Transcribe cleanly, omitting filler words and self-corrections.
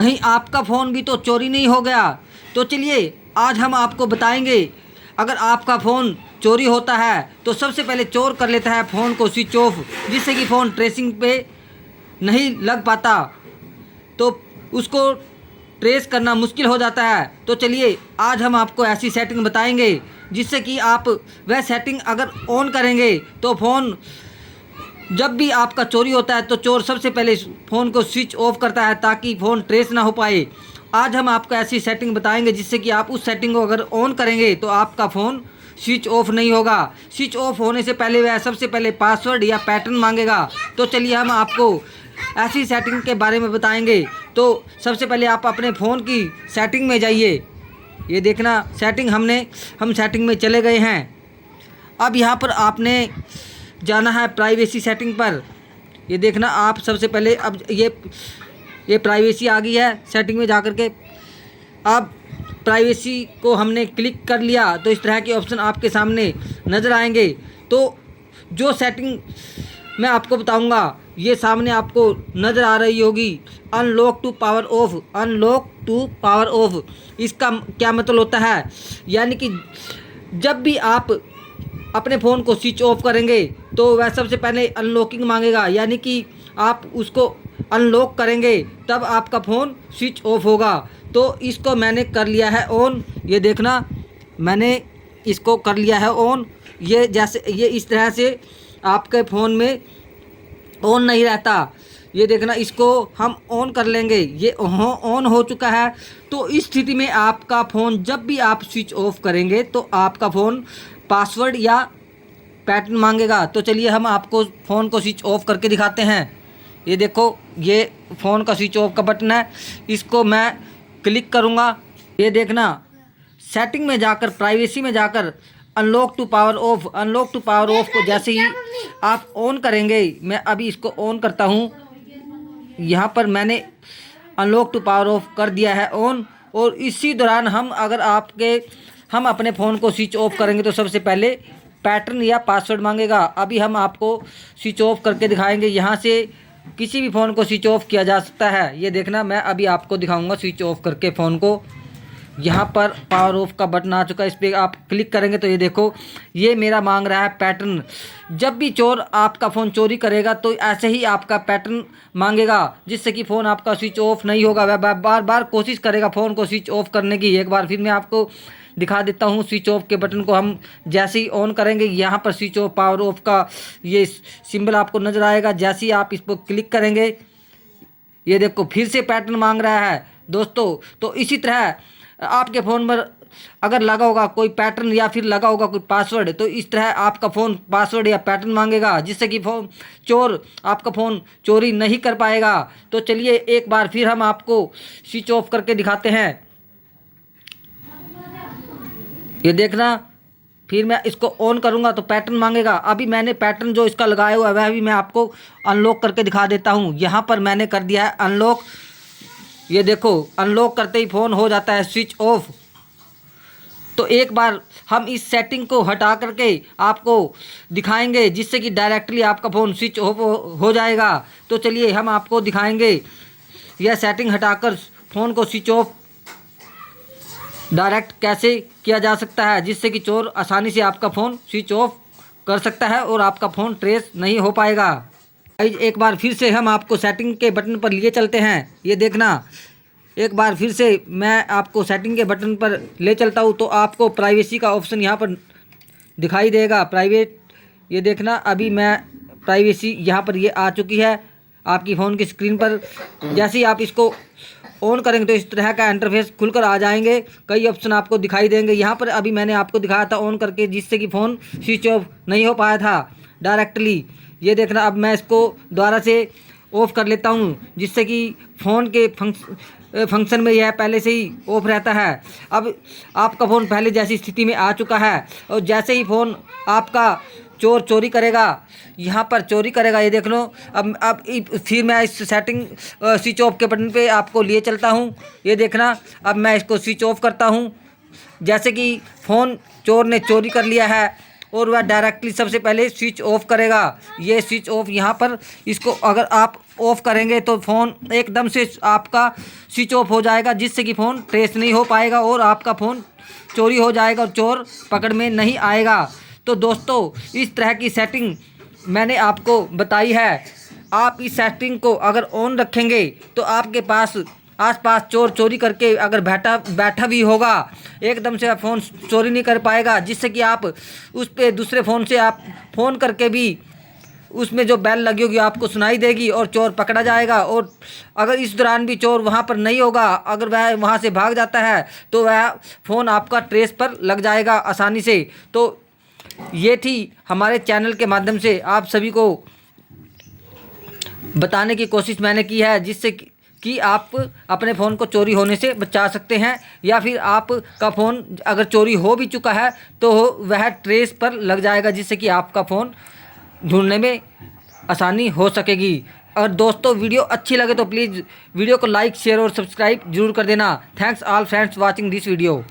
कहीं आपका फ़ोन भी तो चोरी नहीं हो गया। तो चलिए आज हम आपको बताएंगे, अगर आपका फ़ोन चोरी होता है तो सबसे पहले चोर कर लेता है फ़ोन को स्विच ऑफ, जिससे कि फ़ोन ट्रेसिंग पे नहीं लग पाता, तो उसको ट्रेस करना मुश्किल हो जाता है। तो चलिए आज हम आपको ऐसी सेटिंग बताएंगे जिससे कि आप वह सेटिंग अगर ऑन करेंगे तो फ़ोन जब भी आपका चोरी होता है तो चोर सबसे पहले फ़ोन को स्विच ऑफ करता है ताकि फ़ोन ट्रेस ना हो पाए। आज हम आपको ऐसी सेटिंग बताएंगे जिससे कि आप उस सेटिंग को अगर ऑन करेंगे तो आपका फ़ोन स्विच ऑफ नहीं होगा। स्विच ऑफ होने से पहले वह सबसे पहले पासवर्ड या पैटर्न मांगेगा। तो चलिए हम आपको ऐसी सेटिंग के बारे में बताएंगे। तो सबसे पहले आप अपने फ़ोन की सेटिंग में जाइए। ये देखना सेटिंग हम सेटिंग में चले गए हैं। अब यहाँ पर आपने जाना है प्राइवेसी सेटिंग पर। ये देखना आप सबसे पहले अब ये प्राइवेसी आ गई है। सेटिंग में जा कर के अब प्राइवेसी को हमने क्लिक कर लिया तो इस तरह के ऑप्शन आपके सामने नज़र आएंगे। तो जो सेटिंग मैं आपको बताऊंगा ये सामने आपको नज़र आ रही होगी, unlock two power of. Unlock two power of इसका क्या मतलब होता है, यानी कि जब भी आप अपने फ़ोन को स्विच ऑफ करेंगे तो वह सबसे पहले अनलॉकिंग मांगेगा, यानी कि आप उसको अनलॉक करेंगे तब आपका फ़ोन स्विच ऑफ होगा। तो इसको मैंने कर लिया है ऑन। ये देखना मैंने इसको कर लिया है ऑन। ये जैसे ये इस तरह से आपके फ़ोन में ऑन नहीं रहता। ये देखना इसको हम ऑन कर लेंगे। ये ऑन हो चुका है। तो इस स्थिति में आपका फ़ोन जब भी आप स्विच ऑफ करेंगे तो आपका फ़ोन पासवर्ड या पैटर्न मांगेगा। तो चलिए हम आपको फ़ोन को स्विच ऑफ करके दिखाते हैं। ये देखो ये फ़ोन का स्विच ऑफ का बटन है, इसको मैं क्लिक करूँगा। ये देखना सेटिंग में जाकर प्राइवेसी में जाकर unlock two power of, unlock two power of को जैसे ही आप ऑन करेंगे, मैं अभी इसको ऑन करता हूँ। यहाँ पर मैंने अनलॉक टू पावर ऑफ कर दिया है ऑन। और इसी दौरान हम अपने फ़ोन को स्विच ऑफ करेंगे तो सबसे पहले पैटर्न या पासवर्ड मांगेगा। अभी हम आपको स्विच ऑफ करके दिखाएंगे। यहाँ से किसी भी फ़ोन को स्विच ऑफ किया जा सकता है। ये देखना मैं अभी आपको दिखाऊंगा स्विच ऑफ करके फ़ोन को। यहाँ पर पावर ऑफ का बटन आ चुका है, इस पर आप क्लिक करेंगे तो ये देखो ये मेरा मांग रहा है पैटर्न। जब भी चोर आपका फ़ोन चोरी करेगा तो ऐसे ही आपका पैटर्न मांगेगा, जिससे कि फ़ोन आपका स्विच ऑफ नहीं होगा। वह बार बार कोशिश करेगा फ़ोन को स्विच ऑफ करने की। एक बार फिर मैं आपको दिखा देता हूँ। स्विच ऑफ के बटन को हम जैसे ही ऑन करेंगे यहाँ पर स्विच ऑफ पावर ऑफ का ये सिंबल आपको नज़र आएगा। जैसे ही आप इस पर क्लिक करेंगे ये देखो फिर से पैटर्न मांग रहा है दोस्तों। तो इसी तरह आपके फ़ोन पर अगर लगा होगा कोई पैटर्न या फिर लगा होगा कोई पासवर्ड, तो इस तरह आपका फ़ोन पासवर्ड या पैटर्न मांगेगा, जिससे कि चोर आपका फ़ोन चोरी नहीं कर पाएगा। तो चलिए एक बार फिर हम आपको स्विच ऑफ करके दिखाते हैं। ये देखना फिर मैं इसको ऑन करूंगा तो पैटर्न मांगेगा। अभी मैंने पैटर्न जो इसका लगाया हुआ है वह भी मैं आपको अनलॉक करके दिखा देता हूँ। यहाँ पर मैंने कर दिया है अनलॉक। ये देखो अनलॉक करते ही फ़ोन हो जाता है स्विच ऑफ। तो एक बार हम इस सेटिंग को हटा करके आपको दिखाएंगे, जिससे कि डायरेक्टली आपका फ़ोन स्विच ऑफ हो जाएगा। तो चलिए हम आपको दिखाएंगे यह सेटिंग हटाकर फ़ोन को स्विच ऑफ डायरेक्ट कैसे किया जा सकता है, जिससे कि चोर आसानी से आपका फ़ोन स्विच ऑफ कर सकता है और आपका फ़ोन ट्रेस नहीं हो पाएगा। एक बार फिर से हम आपको सेटिंग के बटन पर लिए चलते हैं। ये देखना एक बार फिर से मैं आपको सेटिंग के बटन पर ले चलता हूँ तो आपको प्राइवेसी का ऑप्शन यहाँ पर दिखाई देगा, प्राइवेट। ये देखना अभी मैं प्राइवेसी यहाँ पर ये आ चुकी है आपकी फ़ोन की स्क्रीन पर। जैसे ही आप इसको ऑन करेंगे तो इस तरह का इंटरफेस खुलकर आ जाएंगे। कई ऑप्शन आपको दिखाई देंगे। यहाँ पर अभी मैंने आपको दिखाया था ऑन करके, जिससे कि फ़ोन स्विच ऑफ नहीं हो पाया था डायरेक्टली। ये देखना अब मैं इसको दोबारा से ऑफ़ कर लेता हूँ, जिससे कि फ़ोन के फंक्शन में यह पहले से ही ऑफ रहता है। अब आपका फ़ोन पहले जैसी स्थिति में आ चुका है और जैसे ही फ़ोन आपका चोर चोरी करेगा, यहाँ पर चोरी करेगा। ये देख लो अब फिर मैं इस सेटिंग स्विच ऑफ के बटन पे आपको लिए चलता हूँ। ये देखना अब मैं इसको स्विच ऑफ करता हूँ। जैसे कि फ़ोन चोर ने चोरी कर लिया है और वह डायरेक्टली सबसे पहले स्विच ऑफ करेगा। ये स्विच ऑफ यहाँ पर, इसको अगर आप ऑफ करेंगे तो फ़ोन एकदम से आपका स्विच ऑफ हो जाएगा, जिससे कि फ़ोन ट्रेस नहीं हो पाएगा और आपका फ़ोन चोरी हो जाएगा और चोर पकड़ में नहीं आएगा। तो दोस्तों, इस तरह की सेटिंग मैंने आपको बताई है। आप इस सेटिंग को अगर ऑन रखेंगे तो आपके पास आसपास चोर चोरी करके अगर बैठा भी होगा, एकदम से फ़ोन चोरी नहीं कर पाएगा, जिससे कि आप उस पे दूसरे फ़ोन से आप फ़ोन करके भी उसमें जो बेल लगी होगी आपको सुनाई देगी और चोर पकड़ा जाएगा। और अगर इस दौरान भी चोर वहाँ पर नहीं होगा, अगर वह वहाँ से भाग जाता है तो वह फ़ोन आपका ट्रेस पर लग जाएगा आसानी से। तो ये थी हमारे चैनल के माध्यम से आप सभी को बताने की कोशिश मैंने की है, जिससे कि आप अपने फ़ोन को चोरी होने से बचा सकते हैं, या फिर आपका फ़ोन अगर चोरी हो भी चुका है तो वह ट्रेस पर लग जाएगा, जिससे कि आपका फ़ोन ढूंढने में आसानी हो सकेगी। और दोस्तों, वीडियो अच्छी लगे तो प्लीज़ वीडियो को लाइक, शेयर और सब्सक्राइब जरूर कर देना। Thanks all friends watching this video.